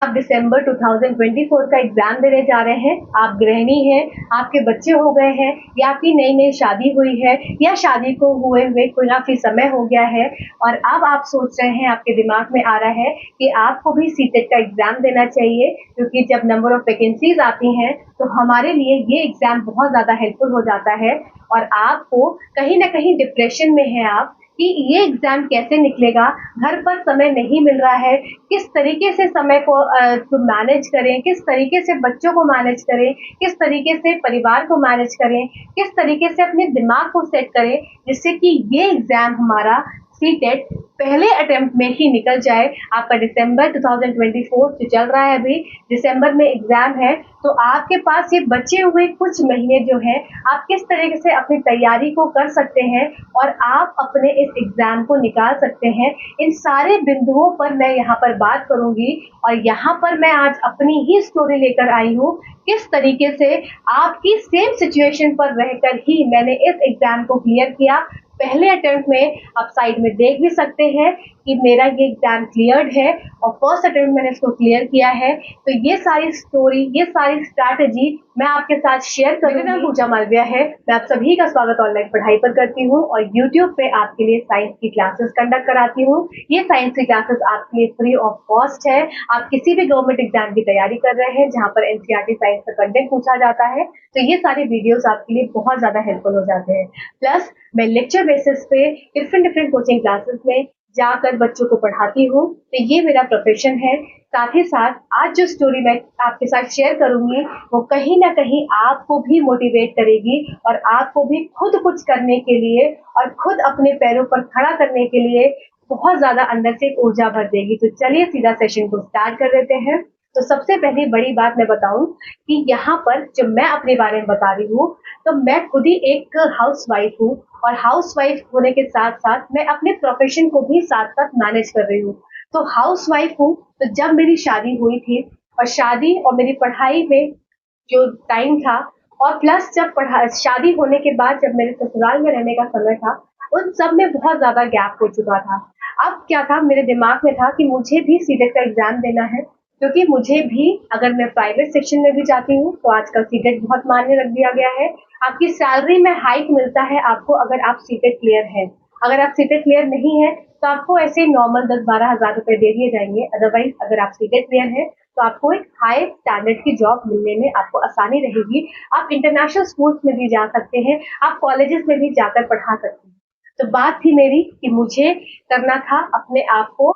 आप दिसंबर 2024 का एग्जाम देने जा रहे हैं, आप गृहिणी हैं, आपके बच्चे हो गए हैं या आपकी नई नई शादी हुई है या शादी को हुए हुए कोई काफी समय हो गया है और अब आप सोच रहे हैं, आपके दिमाग में आ रहा है कि आपको भी सीटेट का एग्जाम देना चाहिए, क्योंकि जब नंबर ऑफ वैकेंसीज आती हैं तो हमारे लिए ये एग्जाम बहुत ज्यादा हेल्पफुल हो जाता है और आपको कहीं ना कहीं डिप्रेशन में है आप कि ये एग्जाम कैसे निकलेगा, घर पर समय नहीं मिल रहा है, किस तरीके से समय को मैनेज करें, किस तरीके से बच्चों को मैनेज करें, किस तरीके से परिवार को मैनेज करें, किस तरीके से अपने दिमाग को सेट करें जिससे कि ये एग्जाम हमारा सीटेट पहले अटेम्प्ट में ही निकल जाए। आपका दिसंबर 2024 जो चल रहा है, अभी दिसंबर में एग्जाम है, तो आपके पास ये बचे हुए कुछ महीने जो है, आप किस तरीके से अपनी तैयारी को कर सकते हैं और आप अपने इस एग्जाम को निकाल सकते हैं। इन सारे बिंदुओं पर मैं यहाँ पर बात करूंगी और यहाँ पर मैं आज अपनी ही स्टोरी लेकर आई हूँ, किस तरीके से आपकी सेम सिचुएशन पर रहकर ही मैंने इस एग्जाम को क्लियर किया। पहले अटेम्प्ट में आप साइड में देख भी सकते हैं कि मेरा ये एग्जाम क्लियर्ड है और फर्स्ट अटेम्प्ट मैंने इसको क्लियर किया है। तो ये सारी स्टोरी, ये सारी स्ट्रैटेजी मैं आपके साथ शेयर करूंगी। मेरा नाम पूजा मालविया है, मैं आप सभी का स्वागत ऑनलाइन पढ़ाई पर करती हूँ और यूट्यूब पे आपके लिए साइंस की क्लासेस कंडक्ट कराती हूँ। ये साइंस की क्लासेस आपके लिए फ्री ऑफ कॉस्ट है। आप किसी भी गवर्नमेंट एग्जाम की तैयारी कर रहे हैं जहाँ पर एनसीईआरटी साइंस का कंटेंट पूछा जाता है, तो ये सारे वीडियोस आपके लिए बहुत ज्यादा हेल्पफुल हो जाते हैं। प्लस मैं लेक्चर बेसिस पे डिफरेंट कोचिंग क्लासेस में जाकर बच्चों को पढ़ाती हूँ, तो ये मेरा प्रोफेशन है। साथ ही साथ आज जो स्टोरी मैं आपके साथ शेयर करूंगी वो कहीं ना कहीं आपको भी मोटिवेट करेगी और आपको भी खुद कुछ करने के लिए और खुद अपने पैरों पर खड़ा करने के लिए बहुत ज्यादा अंदर से एक ऊर्जा भर देगी। तो चलिए सीधा सेशन को स्टार्ट कर देते हैं। तो सबसे पहली बड़ी बात मैं बताऊं कि यहाँ पर जो मैं अपने बारे में बता रही हूँ, तो मैं खुद ही एक हाउसवाइफ हूँ और हाउसवाइफ होने के साथ साथ मैं अपने प्रोफेशन को भी साथ साथ मैनेज कर रही हूँ। तो हाउसवाइफ हूँ, तो जब मेरी शादी हुई थी और शादी और मेरी पढ़ाई में जो टाइम था और प्लस जब शादी होने के बाद जब मेरे ससुराल में रहने का समय था, उन सब में बहुत ज्यादा गैप हो चुका था। अब क्या था, मेरे दिमाग में था कि मुझे भी सीटेट का एग्जाम देना है, क्योंकि मुझे भी अगर मैं प्राइवेट सेक्शन में भी जाती हूँ तो आजकल सीटेट बहुत मान्य रख दिया गया है। आपकी सैलरी में हाइक मिलता है आपको अगर आप सीटेट क्लियर है। अगर आप सीटेट क्लियर नहीं है तो आपको ऐसे नॉर्मल 10-12 हजार रुपए दे दिए जाएंगे। अदरवाइज अगर आप सीटेट क्लियर है तो आपको एक हाई स्टैंडर्ड की जॉब मिलने में आपको आसानी रहेगी। आप इंटरनेशनल स्कूल्स में भी जा सकते हैं, आप कॉलेजेस में भी जाकर पढ़ा सकते हैं। तो बात थी मेरी कि मुझे करना था अपने आप को,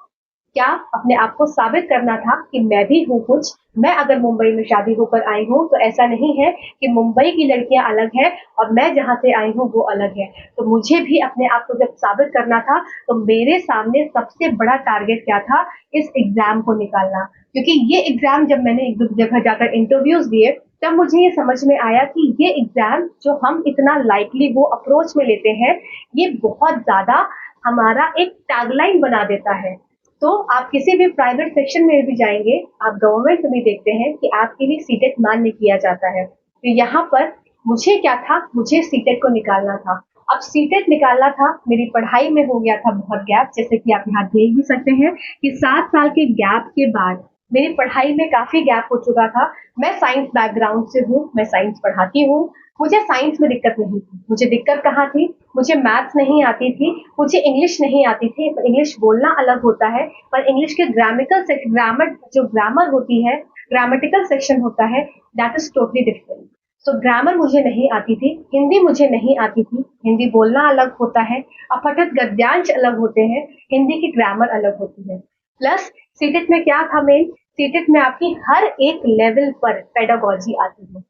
क्या अपने आप को साबित करना था कि मैं भी हूँ कुछ। मैं अगर मुंबई में शादी होकर आई हूँ तो ऐसा नहीं है कि मुंबई की लड़कियां अलग है और मैं जहाँ से आई हूँ वो अलग है। तो मुझे भी अपने आप को जब साबित करना था तो मेरे सामने सबसे बड़ा टारगेट क्या था, इस एग्जाम को निकालना। क्योंकि ये एग्जाम जब मैंने एक दो जगह जाकर इंटरव्यूज दिए तब मुझे ये समझ में आया कि ये एग्जाम जो हम इतना लाइटली वो अप्रोच में लेते हैं, ये बहुत ज्यादा हमारा एक टैगलाइन बना देता है। तो आप किसी भी प्राइवेट सेक्शन में भी जाएंगे, आप गवर्नमेंट में भी देखते हैं कि आपके लिए सीटेट मान्य किया जाता है। तो यहाँ पर मुझे क्या था, मुझे सीटेट को निकालना था। अब सीटेट निकालना था, मेरी पढ़ाई में हो गया था बहुत गैप, जैसे कि आप यहाँ देख भी सकते हैं कि 7 साल के गैप के बाद मेरी पढ़ाई में काफी गैप हो चुका था। मैं साइंस बैकग्राउंड से हूँ, मैं साइंस पढ़ाती हूँ, मुझे साइंस में दिक्कत नहीं थी। मुझे दिक्कत कहाँ थी, मुझे मैथ्स नहीं आती थी, मुझे इंग्लिश नहीं आती थी। इंग्लिश बोलना अलग होता है, पर इंग्लिश के ग्रामर जो ग्रामर होती है, ग्रामेटिकल सेक्शन होता है, दैट इज टोटली डिफरेंट। तो ग्रामर मुझे नहीं आती थी, हिंदी मुझे नहीं आती थी, हिंदी बोलना अलग होता है, अपठित गद्यांश अलग होते हैं, हिंदी की ग्रामर अलग होती है। प्लस सीटेट में क्या था मेन, सीटेट में आपकी हर एक लेवल पर पेडागोजी आती है।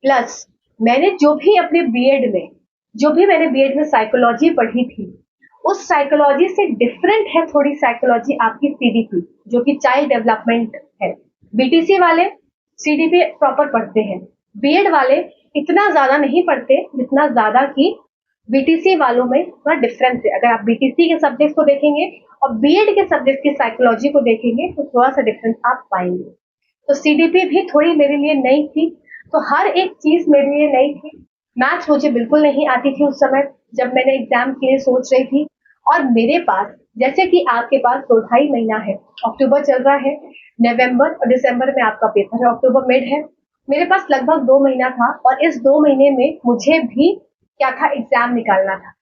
प्लस मैंने जो भी अपने बीएड में साइकोलॉजी पढ़ी थी, उस साइकोलॉजी से डिफरेंट है थोड़ी साइकोलॉजी आपकी सीडीपी, जो कि चाइल्ड डेवलपमेंट है। बीटीसी वाले सीडीपी प्रॉपर पढ़ते हैं, बीएड वाले इतना ज्यादा नहीं पढ़ते जितना ज्यादा की बीटीसी वालों में थोड़ा डिफरेंस है। अगर आप बीटीसी के सब्जेक्ट को देखेंगे और बीएड के सब्जेक्ट की साइकोलॉजी को देखेंगे तो थोड़ा सा डिफरेंस आप पाएंगे। तो सीडीपी भी थोड़ी मेरे लिए नई थी, तो हर एक चीज मेरे लिए नई थी। मैथ्स मुझे बिल्कुल नहीं आती थी उस समय जब मैंने एग्जाम के लिए सोच रही थी, और मेरे पास जैसे कि आपके पास 2 ढाई महीना है, अक्टूबर चल रहा है, नवंबर और दिसंबर में आपका पेपर है, अक्टूबर मिड है। मेरे पास लगभग 2 महीना था और इस 2 महीने में मुझे भी क्या था, एग्जाम निकालना था।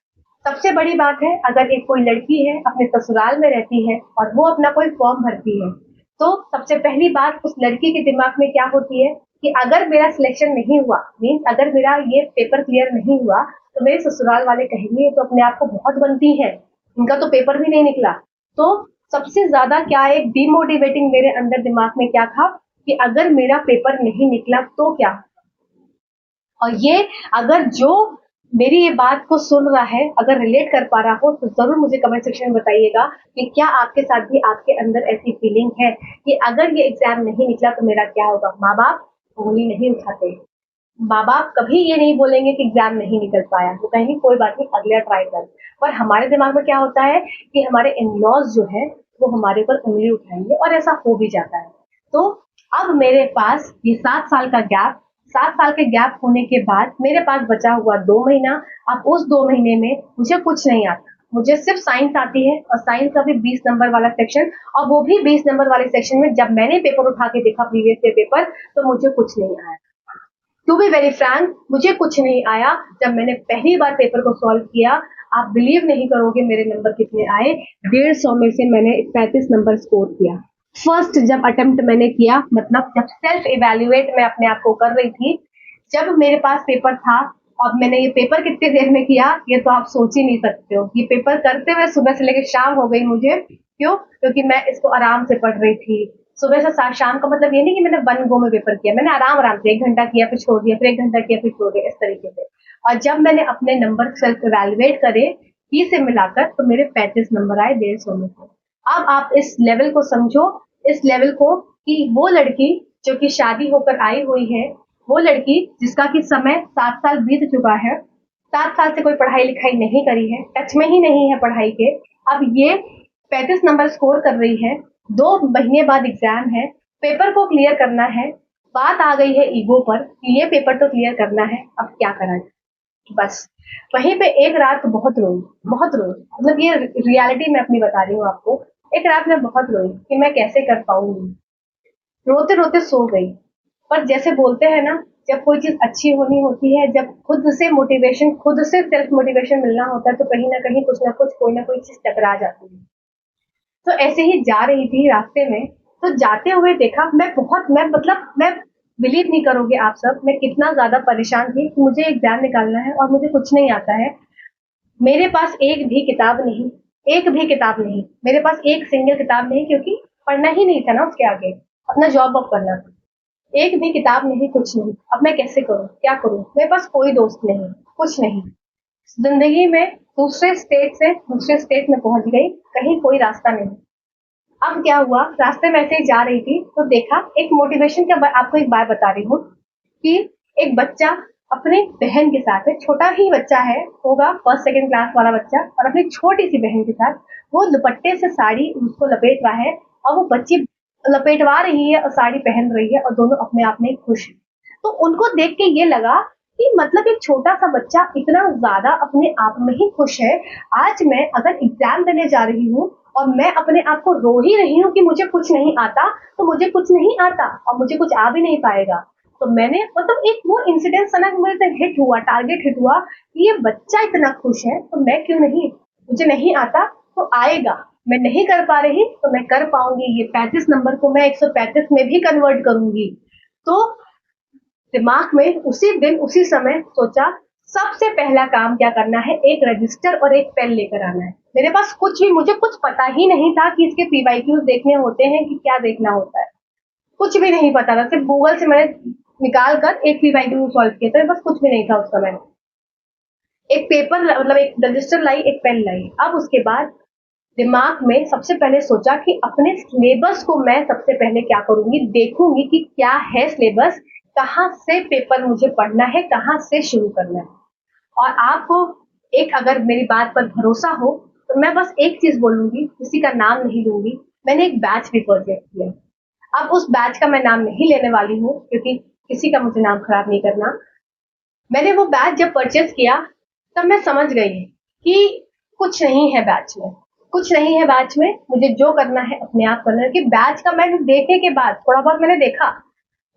सबसे बड़ी बात है, अगर एक कोई लड़की है अपने ससुराल में रहती है और वो अपना कोई फॉर्म भरती है, तो सबसे पहली बात उस लड़की के दिमाग में क्या होती है कि अगर मेरा सिलेक्शन नहीं हुआ, मीन्स अगर मेरा ये पेपर क्लियर नहीं हुआ, तो मेरे ससुराल वाले कहेंगे ये तो अपने आप को बहुत बनती है, इनका तो पेपर भी नहीं निकला। तो सबसे ज्यादा क्या एक डिमोटिवेटिंग मेरे अंदर दिमाग में क्या था कि अगर मेरा पेपर नहीं निकला तो क्या। और ये अगर जो मेरी ये बात को सुन रहा है, अगर रिलेट कर पा रहा हो, तो जरूर मुझे कमेंट सेक्शन में बताइएगा कि क्या आपके साथ भी आपके अंदर ऐसी फीलिंग है कि अगर ये एग्जाम नहीं निकला तो मेरा क्या होगा। माँ बाप उंगली नहीं उठाते, माँ बाप कभी ये नहीं बोलेंगे कि एग्जाम नहीं निकल पाया, वो कहेंगे कोई बात नहीं, अगला ट्राई कर। पर हमारे दिमाग में क्या होता है कि हमारे इन लॉज जो है वो हमारे ऊपर उंगली उठाएंगे, और ऐसा हो भी जाता है। तो अब मेरे पास ये 7 साल का गैप, 7 साल के गैप होने के बाद मेरे पास बचा हुआ 2 महीना। अब उस 2 महीने में मुझे कुछ नहीं आता, मुझे सिर्फ साइंस आती है, और साइंस का भी 20 नंबर वाला सेक्शन, और वो भी 20 नंबर वाले सेक्शन में जब मैंने पेपर उठा के देखा प्रीवियस ईयर पेपर, तो मुझे कुछ नहीं आया। टू बी वेरी फ्रैंक, मुझे कुछ नहीं आया। जब मैंने पहली बार पेपर को सॉल्व किया, आप बिलीव नहीं करोगे मेरे नंबर कितने आए। 150 में से मैंने 35 नंबर स्कोर किया। फर्स्ट जब अटेम्प्ट मैंने किया, मतलब जब सेल्फ इवेल्युएट मैं अपने आप को कर रही थी, जब मेरे पास पेपर था, और मैंने ये पेपर कितनी देर में किया ये तो आप सोच ही नहीं सकते हो। ये पेपर करते हुए सुबह से लेकर शाम हो गई मुझे। क्यों? क्योंकि मैं इसको आराम से पढ़ रही थी। सुबह से शाम का मतलब ये नहीं कि मैंने वन गो में पेपर किया, मैंने आराम आराम से 1 घंटा किया फिर छोड़ दिया, फिर 1 घंटा किया फिर छोड़ दिया, इस तरीके से। और जब मैंने अपने नंबर सेल्फ इवेल्युएट करे की से मिलाकर, तो मेरे 35 नंबर आए 150 में से। अब आप इस लेवल को समझो, इस लेवल को, कि वो लड़की जो कि शादी होकर आई हुई है, वो लड़की जिसका कि समय 7 साल बीत चुका है, 7 साल से कोई पढ़ाई लिखाई नहीं करी है, टच में ही नहीं है पढ़ाई के, अब ये 35 नंबर स्कोर कर रही है। 2 महीने बाद एग्जाम है, पेपर को क्लियर करना है। बात आ गई है ईगो पर कि ये पेपर तो क्लियर करना है, अब क्या करा जाए। बस वहीं पे एक रात बहुत रोई, बहुत रोई, मतलब ये रियलिटी मैं अपनी बता रही हूँ आपको। एक रात में बहुत रोई कि मैं कैसे कर पाऊंगी, रोते रोते सो गई। पर जैसे बोलते हैं ना, जब कोई चीज अच्छी होनी होती है, जब खुद से मोटिवेशन, खुद से सेल्फ मोटिवेशन मिलना होता है, तो कहीं ना कहीं कुछ ना कुछ, कोई ना कोई चीज टकरा जाती है। तो ऐसे ही जा रही थी रास्ते में, तो जाते हुए देखा, मैं मतलब मैं बिलीव नहीं करोगे आप सब, मैं कितना ज्यादा परेशान थी कि मुझे एग्जाम निकालना है और मुझे कुछ नहीं आता है। मेरे पास एक भी किताब नहीं, एक भी किताब नहीं, मेरे पास एक सिंगल किताब नहीं, क्योंकि पढ़ना ही नहीं था ना उसके आगे, अपना जॉब वॉब करना था। एक भी किताब नहीं, कुछ नहीं। अब मैं कैसे करूं, क्या करूं? मेरे पास कोई दोस्त नहीं, कुछ नहीं। जिंदगी में दूसरे स्टेट से दूसरे स्टेट में पहुंच गई, कहीं कोई रास्ता नहीं। अब क्या हुआ, रास्ते में ऐसे ही जा रही थी तो देखा एक मोटिवेशन का, आपको एक बात बता रही हूँ कि एक बच्चा अपनी बहन के साथ है, छोटा ही बच्चा है, होगा फर्स्ट सेकंड क्लास वाला बच्चा, और अपनी छोटी सी बहन के साथ वो दुपट्टे से साड़ी उसको लपेट रहा है, और वो बच्ची लपेटवा रही है और साड़ी पहन रही है, और दोनों अपने आप में खुश है। तो उनको देख के ये लगा कि मतलब एक छोटा सा बच्चा इतना ज्यादा अपने आप में ही खुश है। आज मैं अगर एग्जाम देने जा रही हूँ और मैं अपने आप को रो ही रही हूँ कि मुझे कुछ नहीं आता, तो मुझे कुछ नहीं आता और मुझे कुछ आ भी नहीं पाएगा। तो मैंने मतलब एक वो इंसिडेंट सनक मेरे हिट हुआ, टारगेट हिट हुआ कि ये बच्चा इतना खुश है तो मैं क्यों नहीं, मुझे नहीं आता तो आएगा, मैं नहीं कर पा रही तो मैं कर पाऊंगी, ये 35 नंबर को मैं 135 में भी कन्वर्ट करूंगी। तो दिमाग में उसी दिन उसी समय सोचा, सबसे पहला काम क्या करना है, एक रजिस्टर और एक पेन लेकर आना है। मेरे पास कुछ भी, मुझे कुछ पता ही नहीं था कि इसके पीवाईक्यूज देखने होते हैं कि क्या देखना होता है, कुछ भी नहीं पता था। सिर्फ गूगल से मैंने निकाल कर एक पीवाईक्यू सॉल्व किया था, बस कुछ भी नहीं था उस समय। एक पेपर, मतलब एक रजिस्टर लाई, एक पेन लाई। अब उसके बाद दिमाग में सबसे पहले सोचा कि अपने सिलेबस को मैं सबसे पहले क्या करूंगी, देखूंगी कि क्या है सिलेबस, कहाँ से पेपर मुझे पढ़ना है, कहाँ से शुरू करना है। और आपको एक अगर मेरी बात पर भरोसा हो तो मैं बस एक चीज बोलूंगी, किसी का नाम नहीं लूंगी, मैंने एक बैच भी परचेज किया। अब उस बैच का मैं नाम नहीं लेने वाली हूँ क्योंकि किसी का मुझे नाम खराब नहीं करना। मैंने वो बैच जब परचेज किया तब मैं समझ गई कि कुछ नहीं है बैच में, कुछ नहीं है बैच में, मुझे जो करना है अपने आप करना है। कि बैच का मैंने देखे के बाद थोड़ा बहुत मैंने देखा,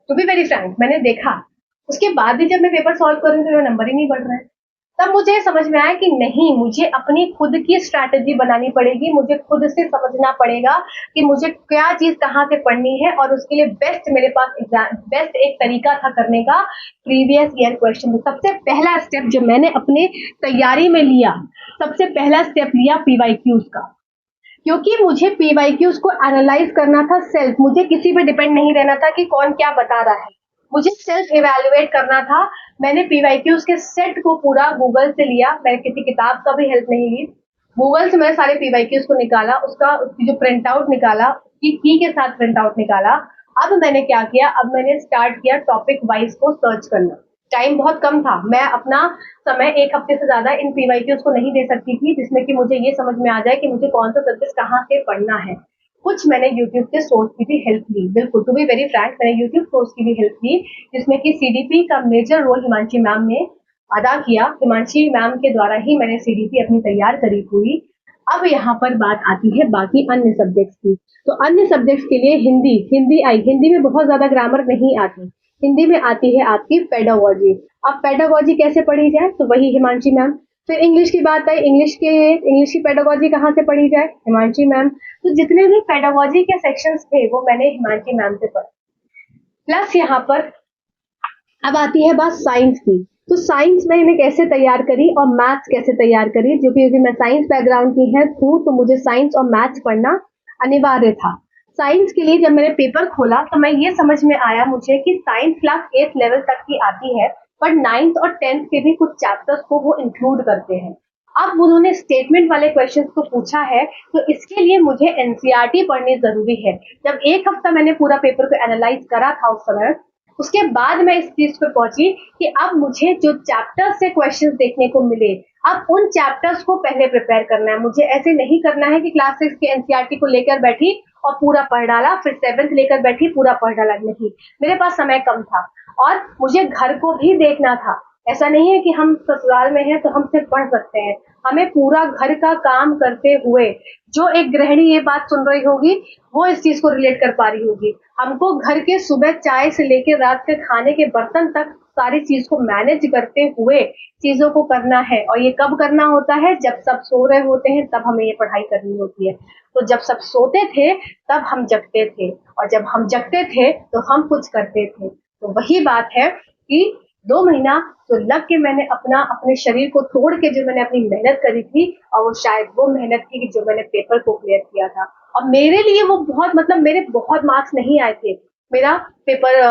टू बी वेरी फ्रैंक मैंने देखा, उसके बाद भी जब मैं पेपर सॉल्व कर रही हूँ तो मेरा नंबर ही नहीं बढ़ रहा है। तब मुझे समझ में आया कि नहीं, मुझे अपनी खुद की स्ट्रैटेजी बनानी पड़ेगी, मुझे खुद से समझना पड़ेगा कि मुझे क्या चीज कहाँ से पढ़नी है, और उसके लिए बेस्ट मेरे पास एग्जाम बेस्ट एक तरीका था करने का, प्रीवियस ईयर क्वेश्चन। सबसे पहला स्टेप जो मैंने अपने तैयारी में लिया, सबसे पहला स्टेप लिया पीवाईक्यूज का, क्योंकि मुझे पीवाईक्यूज को एनालाइज करना था सेल्फ, मुझे किसी पे डिपेंड नहीं रहना था कि कौन क्या बता रहा है, मुझे सेल्फ इवेल्युएट करना था। मैंने पीवाईक्यूज के सेट को पूरा गूगल से लिया, मैंने किसी किताब का भी हेल्प नहीं ली, गूगल से मैंने सारे पीवाईक्यूज को निकाला, उसकी जो प्रिंट आउट निकाला, की के साथ प्रिंट आउट निकाला। अब मैंने क्या किया, अब मैंने स्टार्ट किया टॉपिक वाइज को सर्च करना। टाइम बहुत कम था, मैं अपना समय एक हफ्ते से ज्यादा इन पीवाईक्यूज को नहीं दे सकती थी, जिसमें कि मुझे ये समझ में आ जाए कि मुझे कौन सा सब्जेक्ट कहाँ से पढ़ना है। कुछ मैंने यूट्यूब के सोर्स की भी हेल्प ली, बिल्कुल टू बी वेरी फ्रैंक मैंने यूट्यूब सोर्स की भी हेल्प ली, जिसमें कि सीडीपी का मेजर रोल हिमांशी मैम ने अदा किया। हिमांशी मैम के द्वारा ही मैंने सीडीपी अपनी तैयार करी पूरी। अब यहाँ पर बात आती है बाकी अन्य सब्जेक्ट्स की। तो अन्य सब्जेक्ट्स के लिए हिंदी में बहुत ज्यादा ग्रामर नहीं आती, हिंदी में आती है आपकी पेडागोजी। अब पेडागोजी कैसे पढ़ी जाए, तो वही हिमांशी मैम। फिर इंग्लिश की बात आई, इंग्लिश की पेडागोजी कहाँ से पढ़ी जाए, हिमांशी मैम। तो जितने भी पेडागोजी के सेक्शंस थे वो मैंने हिमांशी मैम से पढ़े। प्लस यहाँ पर अब आती है बात साइंस की। तो साइंस मैंने कैसे तैयार करी और मैथ्स कैसे तैयार करी, जो कि मैं साइंस बैकग्राउंड की है तो मुझे साइंस और मैथ्स पढ़ना अनिवार्य था। साइंस के लिए जब मैंने पेपर खोला तो मैं ये समझ में आया मुझे कि साइंस क्लास 8 लेवल तक की आती है, पर 9th और 10th के भी कुछ चैप्टर्स को वो इंक्लूड करते हैं। अब उन्होंने स्टेटमेंट वाले क्वेश्चंस को पूछा है, तो इसके लिए मुझे एनसीईआरटी पढ़नी जरूरी है। जब एक हफ्ता मैंने पूरा पेपर को एनालाइज करा था उस समय, उसके बाद मैं इस चीज पे पहुंची कि अब मुझे जो चैप्टर्स से क्वेश्चंस देखने को मिले, अब उन चैप्टर्स को पहले प्रिपेयर करना है। मुझे ऐसे नहीं करना है कि क्लास 6 के एनसीईआरटी को लेकर बैठी और पूरा पढ़ डाला, फिर 7th लेकर बैठी पूरा पढ़ डाला, नहीं, मेरे पास समय कम था और मुझे घर को भी देखना था। ऐसा नहीं है कि हम ससुराल में हैं तो हम सिर्फ पढ़ सकते हैं, हमें पूरा घर का काम करते हुए, जो एक गृहिणी ये बात सुन रही होगी वो इस चीज को रिलेट कर पा रही होगी, हमको घर के सुबह चाय से लेकर रात के खाने के बर्तन तक सारी चीज को मैनेज करते हुए चीजों को करना है। और ये कब करना होता है, जब सब सो रहे होते हैं तब हमें ये पढ़ाई करनी होती है। तो जब सब सोते थे तब हम जगते थे, और जब हम जगते थे तो हम कुछ करते थे। तो वही बात है कि 2 महीना जो लग के मैंने अपने शरीर को तोड़ के जो मैंने अपनी मेहनत करी थी, और वो शायद वो मेहनत थी कि जो मैंने पेपर को क्लियर किया था। और मेरे लिए वो बहुत, मतलब मेरे बहुत मार्क्स नहीं आए थे। मेरा पेपर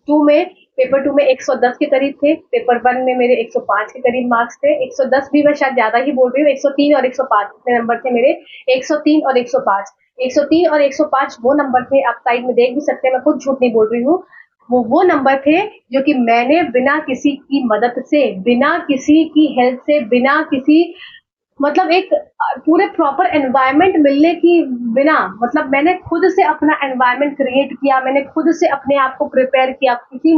2 में 110 के करीब थे, पेपर 1 में मेरे 105 के करीब मार्क्स थे। 110 भी मैं शायद ज्यादा ही बोल रही हूँ, 103 और 105 इतने नंबर थे मेरे, 103 और 105। 103 और 105 वो नंबर थे, आप साइड में देख भी सकते हैं, मैं खुद झूठ नहीं बोल रही हूँ। वो नंबर थे जो कि मैंने बिना किसी की मदद से, बिना किसी की हेल्प से, बिना किसी, मतलब एक पूरे प्रॉपर एनवायरनमेंट मिलने की बिना, मतलब मैंने खुद से अपना एनवायरनमेंट क्रिएट किया, मैंने खुद से अपने आप को प्रिपेयर किया। किसी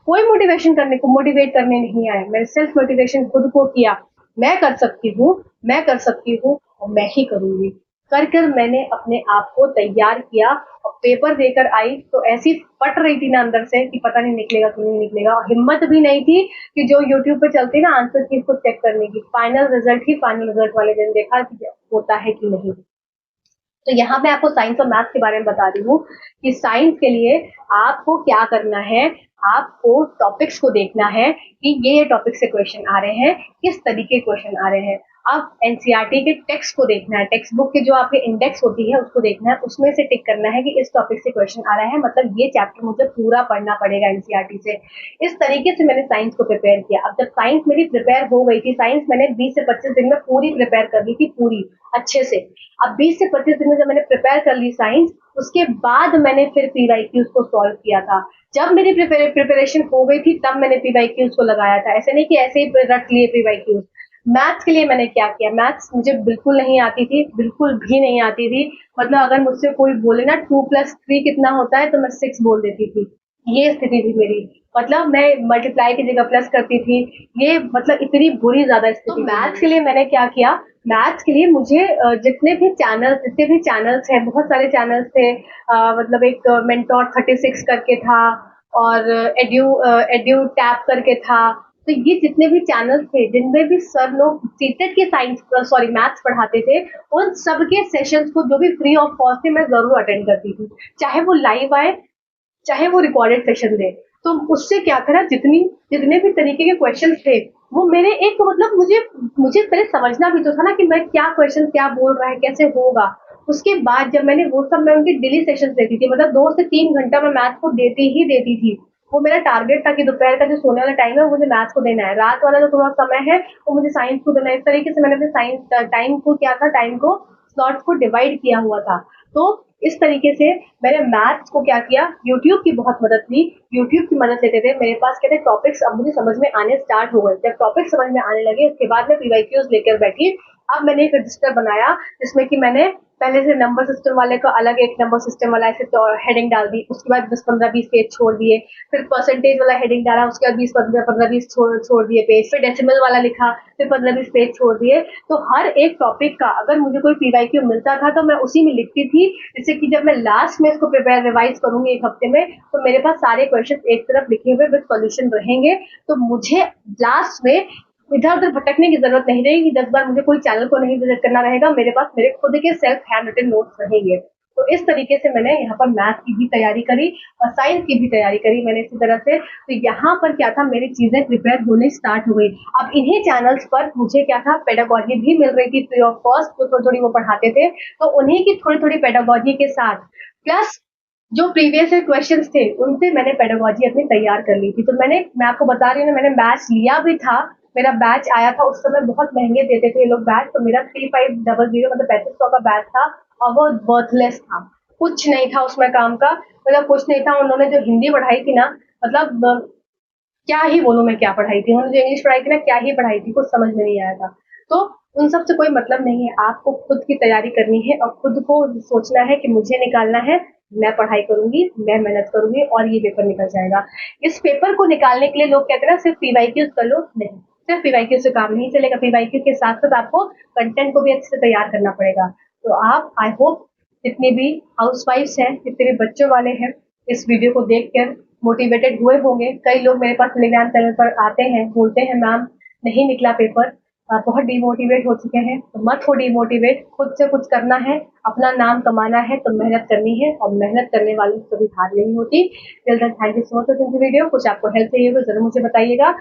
कोई मोटिवेशन करने को, मोटिवेट करने नहीं आया, मैंने सेल्फ मोटिवेशन खुद को किया। मैं कर सकती हूँ, मैं कर सकती हूँ और मैं ही करूंगी। कर मैंने अपने आप को तैयार किया और पेपर देकर आई तो ऐसी फट रही थी ना अंदर से कि पता नहीं निकलेगा कि नहीं निकलेगा, और हिम्मत भी नहीं थी कि जो यूट्यूब पे चलती ना आंसर की को चेक करने की, फाइनल रिजल्ट वाले दिन देखा कि होता है कि नहीं। तो यहाँ मैं आपको साइंस और मैथ्स के बारे में बता रही हूँ कि साइंस के लिए आपको क्या करना है, आपको टॉपिक्स को देखना है कि ये टॉपिक से क्वेश्चन आ रहे हैं, किस तरीके क्वेश्चन आ रहे हैं। अब एनसीईआरटी के टेक्स्ट को देखना है, टेक्स्ट बुक के जो आपके इंडेक्स होती है उसको देखना है, उसमें से टिक करना है कि इस टॉपिक से क्वेश्चन आ रहा है, मतलब ये चैप्टर मुझे पूरा पढ़ना पड़ेगा एनसीईआरटी से। इस तरीके से मैंने साइंस को प्रिपेयर किया। अब जब साइंस मेरी प्रिपेयर हो गई थी, साइंस मैंने 20 से 25 दिन में पूरी प्रिपेयर कर ली थी, पूरी अच्छे से। अब 20 से 25 दिन में जब मैंने प्रिपेयर कर ली साइंस, उसके बाद मैंने फिर पीवाईक्यूज को सॉल्व किया था। जब मेरी प्रिपरेशन हो गई थी तब मैंने पीवाईक्यूज को लगाया था, ऐसे नहीं कि ऐसे ही रट लिए पीवाईक्यूज। मैथ्स के लिए मैंने क्या किया, मैथ्स मुझे बिल्कुल नहीं आती थी, बिल्कुल भी नहीं आती थी। मतलब अगर मुझसे कोई बोले ना 2+3 कितना होता है तो मैं 6 बोल देती थी। ये स्थिति थी मेरी। मतलब मैं मल्टीप्लाई की जगह प्लस करती थी। ये मतलब इतनी बुरी ज़्यादा स्थिति थी। मैथ्स के लिए मैंने क्या किया, मैथ्स के लिए मुझे जितने भी चैनल्स हैं, बहुत सारे चैनल्स थे। मतलब एक मेंटोर 36 करके था, और एड्यू टैप करके था। तो ये जितने भी चैनल्स थे, जिनमें भी सर लोग सीटेट के मैथ्स पढ़ाते थे, उन सब के सेशंस को जो भी फ्री ऑफ कॉस्ट थे, मैं ज़रूर अटेंड करती थी। चाहे वो लाइव आए, चाहे वो रिकॉर्डेड सेशन दे। तो उससे क्या था ना, जितने भी तरीके के क्वेश्चंस थे, वो मेरे एक मतलब मुझे पहले समझना भी तो था ना कि मैं क्या क्वेश्चन क्या बोल रहा है, कैसे होगा। उसके बाद जब मैंने वो सब, मैं उनके डेली सेशंस देती थी, मतलब 2 से 3 घंटा मैं मैथ्स को देती ही देती थी। वो मेरा टारगेट था कि दोपहर का जो सोने वाला टाइम है वो मुझे मैथ्स को देना है, रात वाला जो थोड़ा समय है वो मुझे साइंस को देना है। इस तरीके से मैंने अपने साइंस टाइम को स्लॉट्स को डिवाइड किया हुआ था। तो इस तरीके से मैंने मैथ्स को क्या किया, यूट्यूब की बहुत मदद ली। यूट्यूब की मदद लेते थे, मेरे पास कहते टॉपिक्स अब मुझे समझ में आने स्टार्ट हो गए। जब टॉपिक समझ में आने लगे, उसके बाद मैं पीवाईक्यूज लेकर बैठी। अब मैंने एक रजिस्टर बनाया, जिसमें कि मैंने पहले से नंबर सिस्टम वाले का अलग, एक नंबर सिस्टम वाला ऐसे तो हेडिंग डाल दी। उसके बाद 10-15-20 पेज छोड़ दिए। फिर परसेंटेज वाला हेडिंग डाला, उसके बाद 20-15-20 छोड़ दिए पेज। फिर डेसिमल वाला लिखा, फिर 15-20 पेज छोड़ दिए। तो हर एक टॉपिक का अगर मुझे कोई पीवाईक्यू मिलता था, तो मैं उसी में लिखती थी, जिससे कि जब मैं लास्ट में इसको प्रिपेयर रिवाइज करूंगी एक हफ्ते में, तो मेरे पास सारे क्वेश्चन एक तरफ लिखे हुए विद सॉल्यूशन रहेंगे। तो मुझे लास्ट में इधर उधर भटकने की जरूरत नहीं रहेगी। 10 बार मुझे कोई चैनल को नहीं विजिट करना रहेगा, मेरे पास मेरे खुद के सेल्फ हैंड रिटन नोट्स रहेंगे। तो इस तरीके से मैंने यहाँ पर मैथ की भी तैयारी करी और साइंस की भी तैयारी करी मैंने इसी तरह से। तो यहाँ पर क्या था, मेरी चीजें प्रिपेयर होने स्टार्ट हो गई। अब इन्हीं चैनल्स पर मुझे क्या था, पेडागोजी भी मिल रही थी फ्री ऑफ कॉस्ट, जो थोड़ी थोड़ी वो पढ़ाते थे। तो उन्हीं की थोड़ी थोड़ी पेडागोजी के साथ प्लस जो प्रीवियस क्वेश्चंस थे, उनसे मैंने पेडागोजी अपनी तैयार कर ली थी। तो मैं आपको बता रही हूँ ना, मैंने बैच लिया भी था। मेरा बैच आया था उस समय, बहुत महंगे देते थे ये लोग बैच। तो मेरा 3500, मतलब 3500 का बैच था, और वो बर्थलेस था। कुछ नहीं था उसमें काम का, मतलब कुछ नहीं था। उन्होंने जो हिंदी पढ़ाई थी ना, मतलब क्या ही बोलूँ मैं क्या पढ़ाई थी। उन्होंने जो इंग्लिश पढ़ाई थी ना, क्या ही पढ़ाई थी, कुछ समझ में नहीं आया था। तो उन सब से कोई मतलब नहीं है, आपको खुद की तैयारी करनी है और खुद को सोचना है कि मुझे निकालना है। मैं पढ़ाई करूंगी, मैं मेहनत करूंगी और ये पेपर निकल जाएगा। इस पेपर को निकालने के लिए लोग कहते हैं ना सिर्फ पीवाईक्यूज कर लो, नहीं, सिर्फ पीवाईक्यू से काम नहीं चलेगा। पीवाईक्यू के साथ साथ आपको कंटेंट को भी अच्छे से तैयार करना पड़ेगा। तो आप, आई होप, जितने भी हाउसवाइफ्स हैं, जितने भी बच्चों वाले हैं, इस वीडियो को देखकर मोटिवेटेड हुए होंगे। कई लोग मेरे पास टेलीग्राम चैनल पर आते हैं, बोलते हैं मैम नहीं निकला पेपर, बहुत डिमोटिवेट हो चुके हैं। तो मत हो डिमोटिवेट, खुद से कुछ करना है, अपना नाम कमाना है तो मेहनत करनी है, और मेहनत करने वालों से कभी हार नहीं होती। Till then, thank you so much for video. कुछ आपको हेल्प चाहिए तो जरूर मुझे बताइएगा।